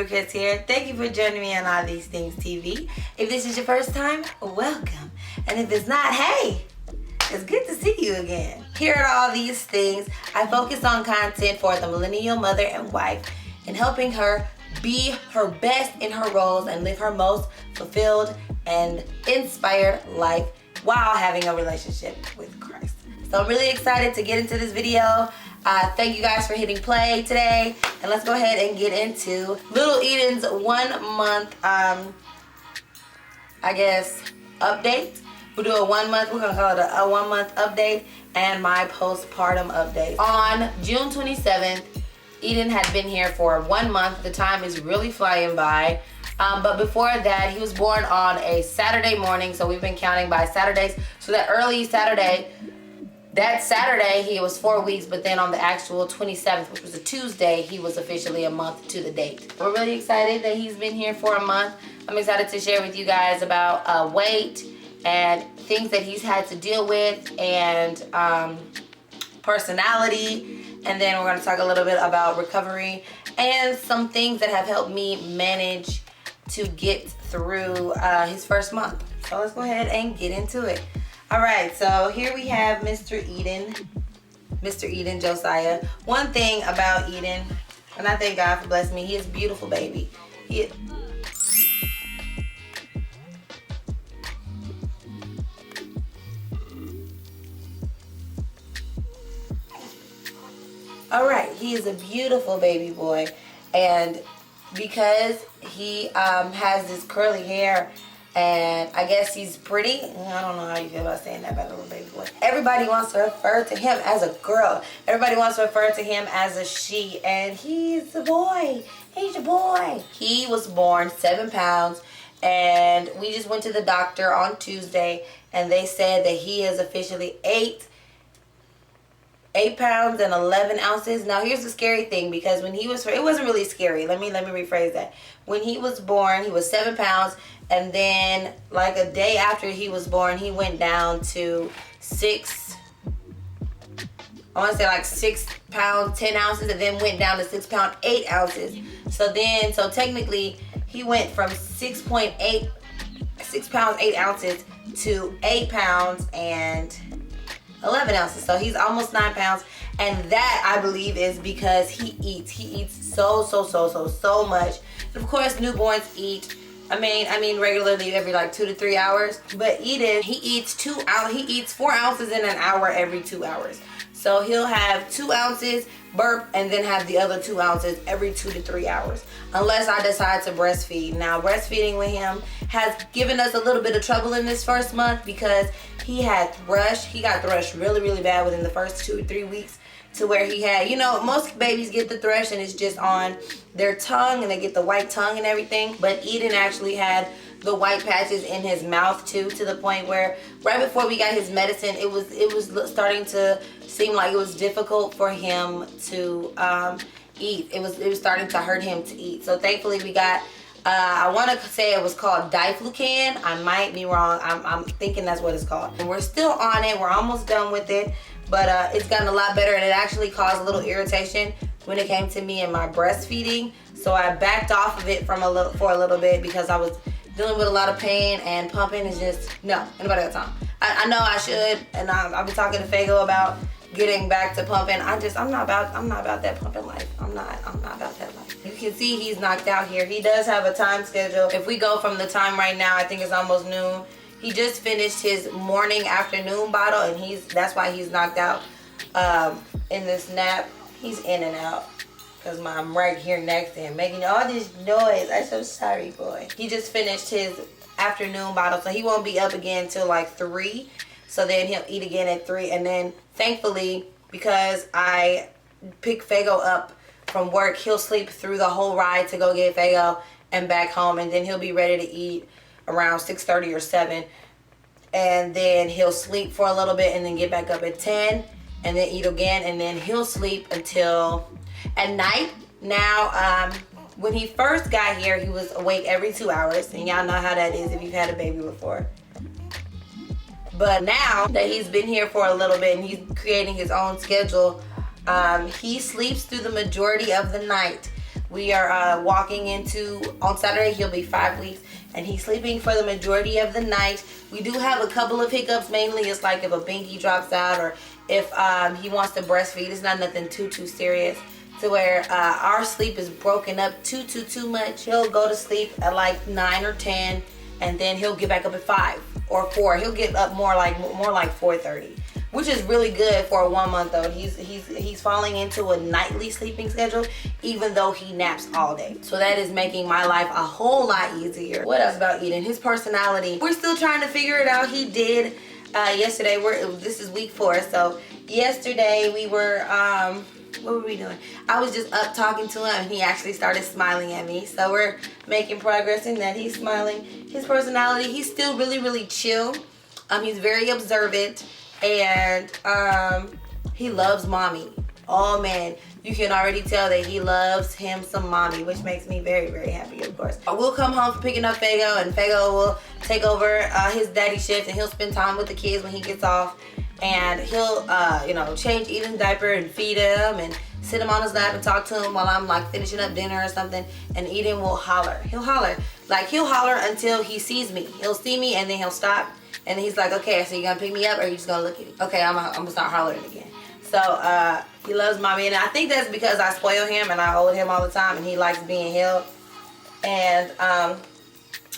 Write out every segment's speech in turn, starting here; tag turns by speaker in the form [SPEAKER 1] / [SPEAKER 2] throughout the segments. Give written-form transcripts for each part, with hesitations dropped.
[SPEAKER 1] Super Chris here. Thank you for joining me on All These Things TV. If this is your first time, welcome. And if it's not, hey, it's good to see you again. Here at All These Things, I focus on content for the millennial mother and wife and helping her be her best in her roles and live her most fulfilled and inspired life while having a relationship with Christ. So I'm really excited to get into this video. Thank you guys for hitting play today. And let's go ahead and get into little Eden's 1 month, I guess, update. We'll do a 1 month, we're gonna call it a 1 month update and my postpartum update. On June 27th, Eden had been here for 1 month. The time is really flying by. But before that, he was born on a Saturday morning, so we've been counting by Saturdays. So that early Saturday, that Saturday, he was 4 weeks, but then on the actual 27th, which was a Tuesday, he was officially a month to the date. We're really excited that he's been here for a month. I'm excited to share with you guys about weight and things that he's had to deal with and personality. And then we're going to talk a little bit about recovery and some things that have helped me manage to get through his first month. So let's go ahead and get into it. All right, so here we have Mr. Eden Josiah. One thing about Eden, and I thank God for blessing me, he is a beautiful baby. All right, he is a beautiful baby boy, and because he has this curly hair, and I guess he's pretty. I don't know how you feel about saying that about a little baby boy. Everybody wants to refer to him as a girl. Everybody wants to refer to him as a she, and he's a boy. He's a boy. He was born 7 pounds, and we just went to the doctor on Tuesday, and they said that he is officially 8 pounds and 11 ounces. Now here's the scary thing, because when he was, it wasn't really scary. Let me rephrase that. When he was born, he was 7 pounds, and then like a day after he was born, he went down to 6 pounds 10 ounces, and then went down to 6 pounds 8 ounces. So technically he went from 6 pounds 8 ounces to 8 pounds and 11 ounces. So he's almost 9 pounds, and that I believe is because he eats so much. And of course newborns eat, I mean regularly every like 2 to 3 hours, but Eden, he eats 4 ounces in an hour every 2 hours. So he'll have 2 ounces burp and then have the other 2 ounces every 2 to 3 hours, unless I decide to breastfeed. Now breastfeeding with him has given us a little bit of trouble in this first month, because he got thrush really bad within the first 2 or 3 weeks, to where he had, you know, most babies get the thrush and it's just on their tongue and they get the white tongue and everything, but Eden actually had the white patches in his mouth too, to the point where right before we got his medicine, it was starting to seem like it was difficult for him to eat. It was starting to hurt him to eat. So thankfully we got, I want to say it was called diflucan. I might be wrong. I'm thinking that's what it's called. And we're still on it. We're almost done with it, but it's gotten a lot better, and it actually caused a little irritation when it came to me and my breastfeeding. So I backed off of it for a little bit, because I was dealing with a lot of pain, and pumping is just, no, anybody got time. I know I should, and I've been talking to Fago about getting back to pumping. I'm not about that pumping life. I'm not about that life. You can see he's knocked out here. He does have a time schedule. If we go from the time right now, I think it's almost noon. He just finished his morning afternoon bottle, and that's why he's knocked out in this nap. He's in and out, because I'm right here next to him making all this noise. I'm so sorry, boy. He just finished his afternoon bottle, so he won't be up again till like 3. So then he'll eat again at 3, and then thankfully, because I pick Fago up from work, he'll sleep through the whole ride to go get Fago and back home, and then he'll be ready to eat around 6:30 or 7, and then he'll sleep for a little bit and then get back up at 10 and then eat again, and then he'll sleep until at night. Now when he first got here, he was awake every 2 hours, and y'all know how that is if you've had a baby before. But now that he's been here for a little bit and he's creating his own schedule, he sleeps through the majority of the night We are walking into, on Saturday he'll be 5 weeks, and he's sleeping for the majority of the night. We do have a couple of hiccups. Mainly it's like if a binky drops out, or if he wants to breastfeed. It's not nothing too serious, to where our sleep is broken up too much. He'll go to sleep at like 9 or 10, and then he'll get back up at 5 or 4. He'll get up more like 4:30, which is really good for a 1 month old. He's falling into a nightly sleeping schedule, even though he naps all day. So that is making my life a whole lot easier. What else about Eden? His personality, we're still trying to figure it out. He did yesterday. This is week 4, so yesterday we were what were we doing? I was just up talking to him, and he actually started smiling at me. So we're making progress in that. He's smiling. His personality, he's still really chill. He's very observant, and he loves mommy. Oh man, you can already tell that he loves him some mommy, which makes me very happy, of course. I will come home for picking up Fago, and Fago will take over his daddy shift, and he'll spend time with the kids when he gets off. And he'll, change Eden's diaper and feed him and sit him on his lap and talk to him while I'm like finishing up dinner or something. And Eden will holler. He'll holler. Like, he'll holler until he sees me. He'll see me, and then he'll stop. And he's like, okay, so you gonna pick me up, or you just gonna look at me? Okay, I'm gonna start hollering again. So he loves mommy, and I think that's because I spoil him and I hold him all the time, and he likes being held. And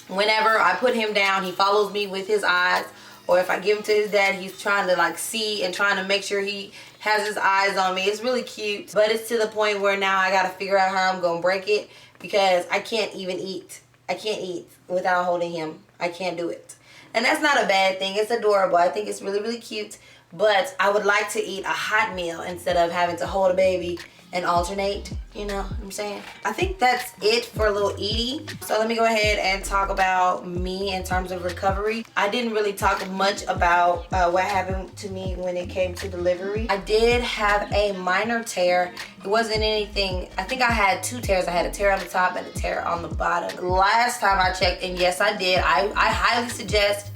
[SPEAKER 1] whenever I put him down, he follows me with his eyes. Or if I give him to his dad, he's trying to like see and trying to make sure he has his eyes on me. It's really cute. But it's to the point where now I gotta figure out how I'm gonna break it, because I can't even eat. I can't eat without holding him. I can't do it. And that's not a bad thing. It's adorable. I think it's really cute. But I would like to eat a hot meal instead of having to hold a baby and alternate, you know what I'm saying? I think that's it for little Edie. So let me go ahead and talk about me in terms of recovery. I didn't really talk much about what happened to me when it came to delivery. I did have a minor tear. It wasn't anything. I think I had 2 tears. I had a tear on the top and a tear on the bottom. Last time I checked, and yes I did, I highly suggest,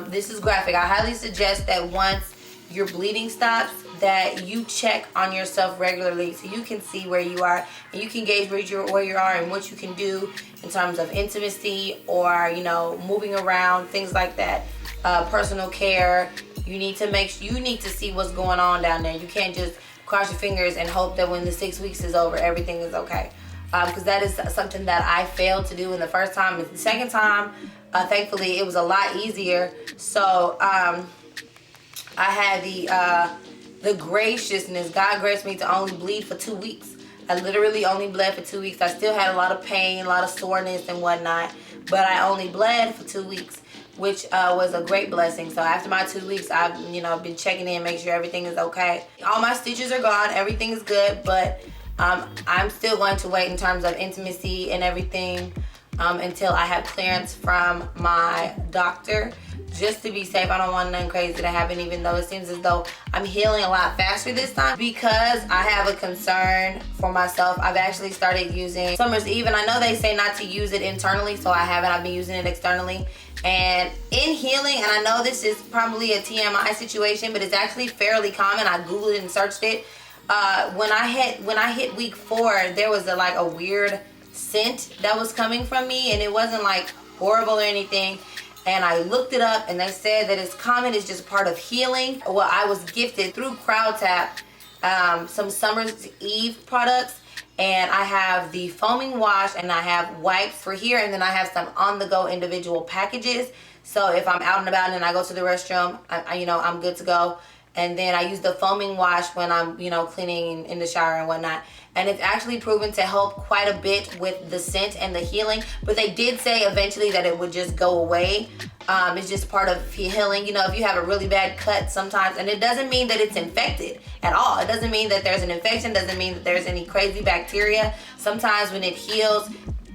[SPEAKER 1] this is graphic, I highly suggest that once your bleeding stops, that you check on yourself regularly, so you can see where you are, and you can gauge where you are and what you can do in terms of intimacy, or moving around, things like that. Personal care. You need to see what's going on down there. You can't just cross your fingers and hope that when the 6 weeks is over, everything is okay. Because that is something that I failed to do in the first time. And the second time, thankfully, it was a lot easier. So I had the graciousness. God graced me to only bleed for 2 weeks. I literally only bled for 2 weeks. I still had a lot of pain, a lot of soreness and whatnot, but I only bled for 2 weeks, which was a great blessing. So after my 2 weeks, I've been checking in, make sure everything is okay. All my stitches are gone, everything is good, but I'm still going to wait in terms of intimacy and everything until I have clearance from my doctor, just to be safe. I don't want nothing crazy to happen, even though it seems as though I'm healing a lot faster this time. Because I have a concern for myself, I've actually started using Summer's Eve, and I know they say not to use it internally, so I haven't. I've been using it externally. And in healing, and I know this is probably a TMI situation, but it's actually fairly common. I Googled it and searched it. When I hit week 4, there was a weird scent that was coming from me, and it wasn't like horrible or anything. And I looked it up, and they said that it's common, it's just part of healing. Well, I was gifted through CrowdTap some Summer's Eve products, and I have the foaming wash, and I have wipes for here, and then I have some on-the-go individual packages. So if I'm out and about and I go to the restroom, I'm good to go. And then I use the foaming wash when I'm, cleaning in the shower and whatnot. And it's actually proven to help quite a bit with the scent and the healing. But they did say eventually that it would just go away. It's just part of healing. If you have a really bad cut sometimes, and it doesn't mean that it's infected at all. It doesn't mean that there's an infection. Doesn't mean that there's any crazy bacteria. Sometimes when it heals,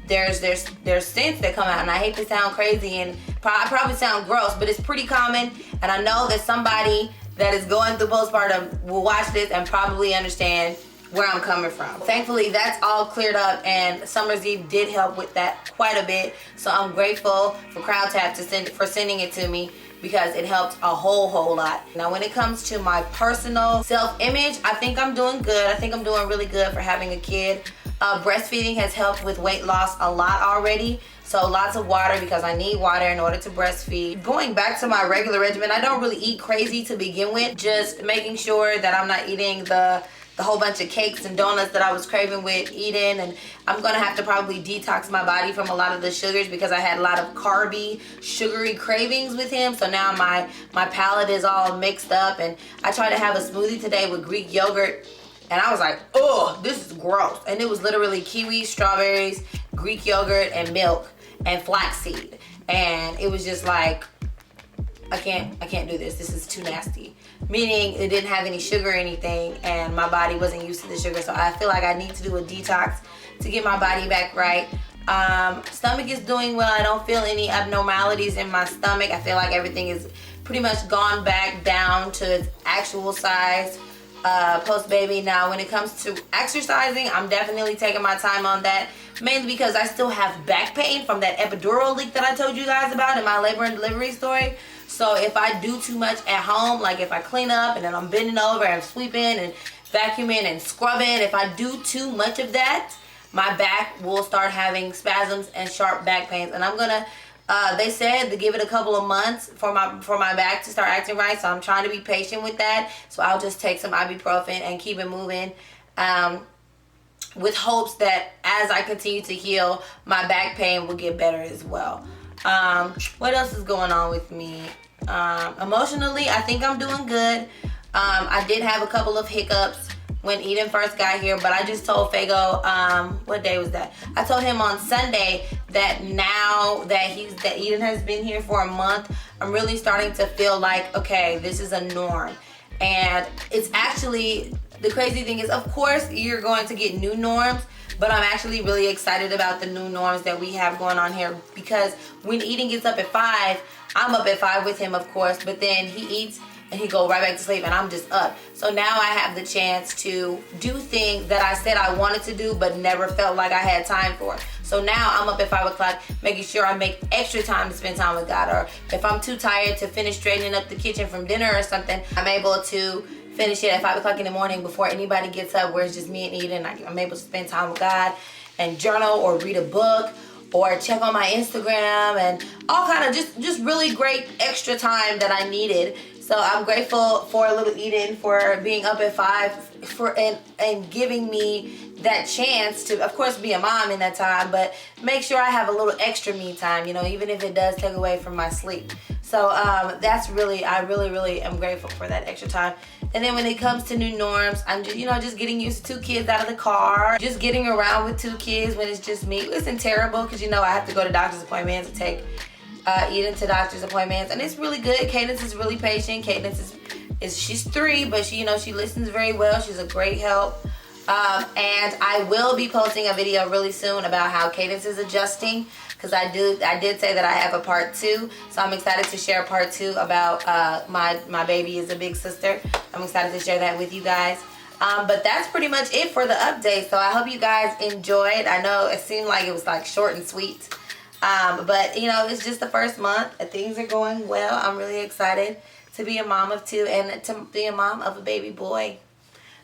[SPEAKER 1] there's scents that come out. And I hate to sound crazy, and I probably sound gross, but it's pretty common. And I know that somebody that is going through postpartum will watch this and probably understand where I'm coming from. Thankfully, that's all cleared up, and Summer's Eve did help with that quite a bit. So I'm grateful for CrowdTap for sending it to me, because it helped a whole lot. Now, when it comes to my personal self-image, I think I'm doing good. I think I'm doing really good for having a kid. Breastfeeding has helped with weight loss a lot already. So lots of water, because I need water in order to breastfeed. Going back to my regular regimen, I don't really eat crazy to begin with. Just making sure that I'm not eating the whole bunch of cakes and donuts that I was craving with eating. And I'm gonna have to probably detox my body from a lot of the sugars, because I had a lot of carby, sugary cravings with him. So now my palate is all mixed up. And I tried to have a smoothie today with Greek yogurt, and I was like, oh, this is gross. And it was literally kiwi, strawberries, Greek yogurt, and milk, and flaxseed. And it was just like, I can't do this. This is too nasty. Meaning it didn't have any sugar or anything, and my body wasn't used to the sugar. So I feel like I need to do a detox to get my body back right. Stomach is doing well. I don't feel any abnormalities in my stomach. I feel like everything is pretty much gone back down to its actual size post baby. Now when it comes to exercising, I'm definitely taking my time on that, mainly because I still have back pain from that epidural leak that I told you guys about in my labor and delivery story. So if I do too much at home, like if I clean up and then I'm bending over and sweeping and vacuuming and scrubbing, if I do too much of that, my back will start having spasms and sharp back pains. And I'm gonna, they said to give it a couple of months for my back to start acting right. So I'm trying to be patient with that. So I'll just take some ibuprofen and keep it moving, with hopes that as I continue to heal, my back pain will get better as well. What else is going on with me? Emotionally, I think I'm doing good. I did have a couple of hiccups when Eden first got here, but I just told Fago, what day was that? I told him on Sunday that now that Eden has been here for a month, I'm really starting to feel like, okay, this is a norm. And it's actually, the crazy thing is, of course, you're going to get new norms, but I'm actually really excited about the new norms that we have going on here, because when Eden gets up at 5, I'm up at 5 with him, of course, but then he eats and he go right back to sleep and I'm just up. So now I have the chance to do things that I said I wanted to do but never felt like I had time for. So now I'm up at 5 o'clock making sure I make extra time to spend time with God. Or if I'm too tired to finish straightening up the kitchen from dinner or something, I'm able to finish it at 5 o'clock in the morning before anybody gets up, where it's just me and Eden. I'm able to spend time with God and journal or read a book or check on my Instagram and all kind of just really great extra time that I needed. So I'm grateful for little Eden for being up at 5 and giving me that chance to, of course, be a mom in that time, but make sure I have a little extra me time, you know, even if it does take away from my sleep. So that's really, I really am grateful for that extra time. And then when it comes to new norms, I'm just, just getting used to 2 kids out of the car, just getting around with 2 kids when it's just me. Isn't terrible, because I have to go to doctor's appointments and take Eden to doctor's appointments, and it's really good. Cadence is really patient. Cadence is she's 3, but she listens very well. She's a great help. And I will be posting a video really soon about how Cadence is adjusting, because I did say that I have a part 2, so I'm excited to share part 2 about my baby is a big sister. I'm excited to share that with you guys. But that's pretty much it for the update. So I hope you guys enjoyed. I know it seemed like it was like short and sweet, but it's just the first month. Things are going well. I'm really excited to be a mom of 2 and to be a mom of a baby boy.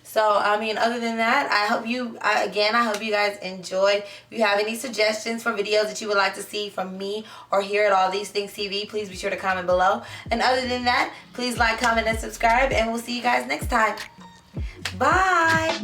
[SPEAKER 1] So, other than that, I hope you guys enjoyed. If you have any suggestions for videos that you would like to see from me or here at All These Things TV, please be sure to comment below. And other than that, please like, comment, and subscribe, and we'll see you guys next time. Bye!